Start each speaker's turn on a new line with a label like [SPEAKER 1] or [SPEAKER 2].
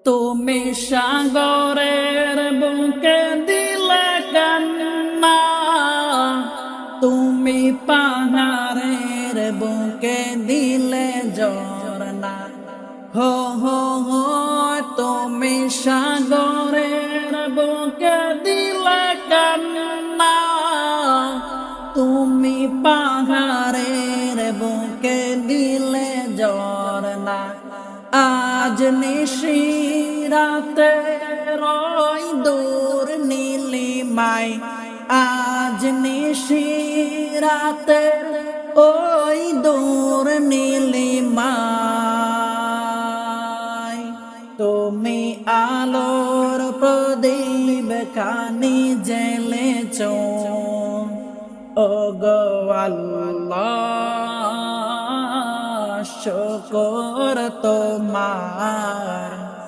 [SPEAKER 1] তুমি সাগরের বুকে দিলে কান্না, তুমি পাহাড়ের বুকে দিলে ঝরনা। হো হো হো তুমি সাগরের বুকে দিলে কান্না, তুমি পাহাড়ের বুকে দিলে ঝরনা। আজ নিশিরাতে রই দূর নীলিমায়, আজ নিশিরাতে ওই দূর নীলিমায়। তুমি আলোর প্রদীপ খানি জ্বেলেছ, ওগো আল্লাহ শুকর তোমার।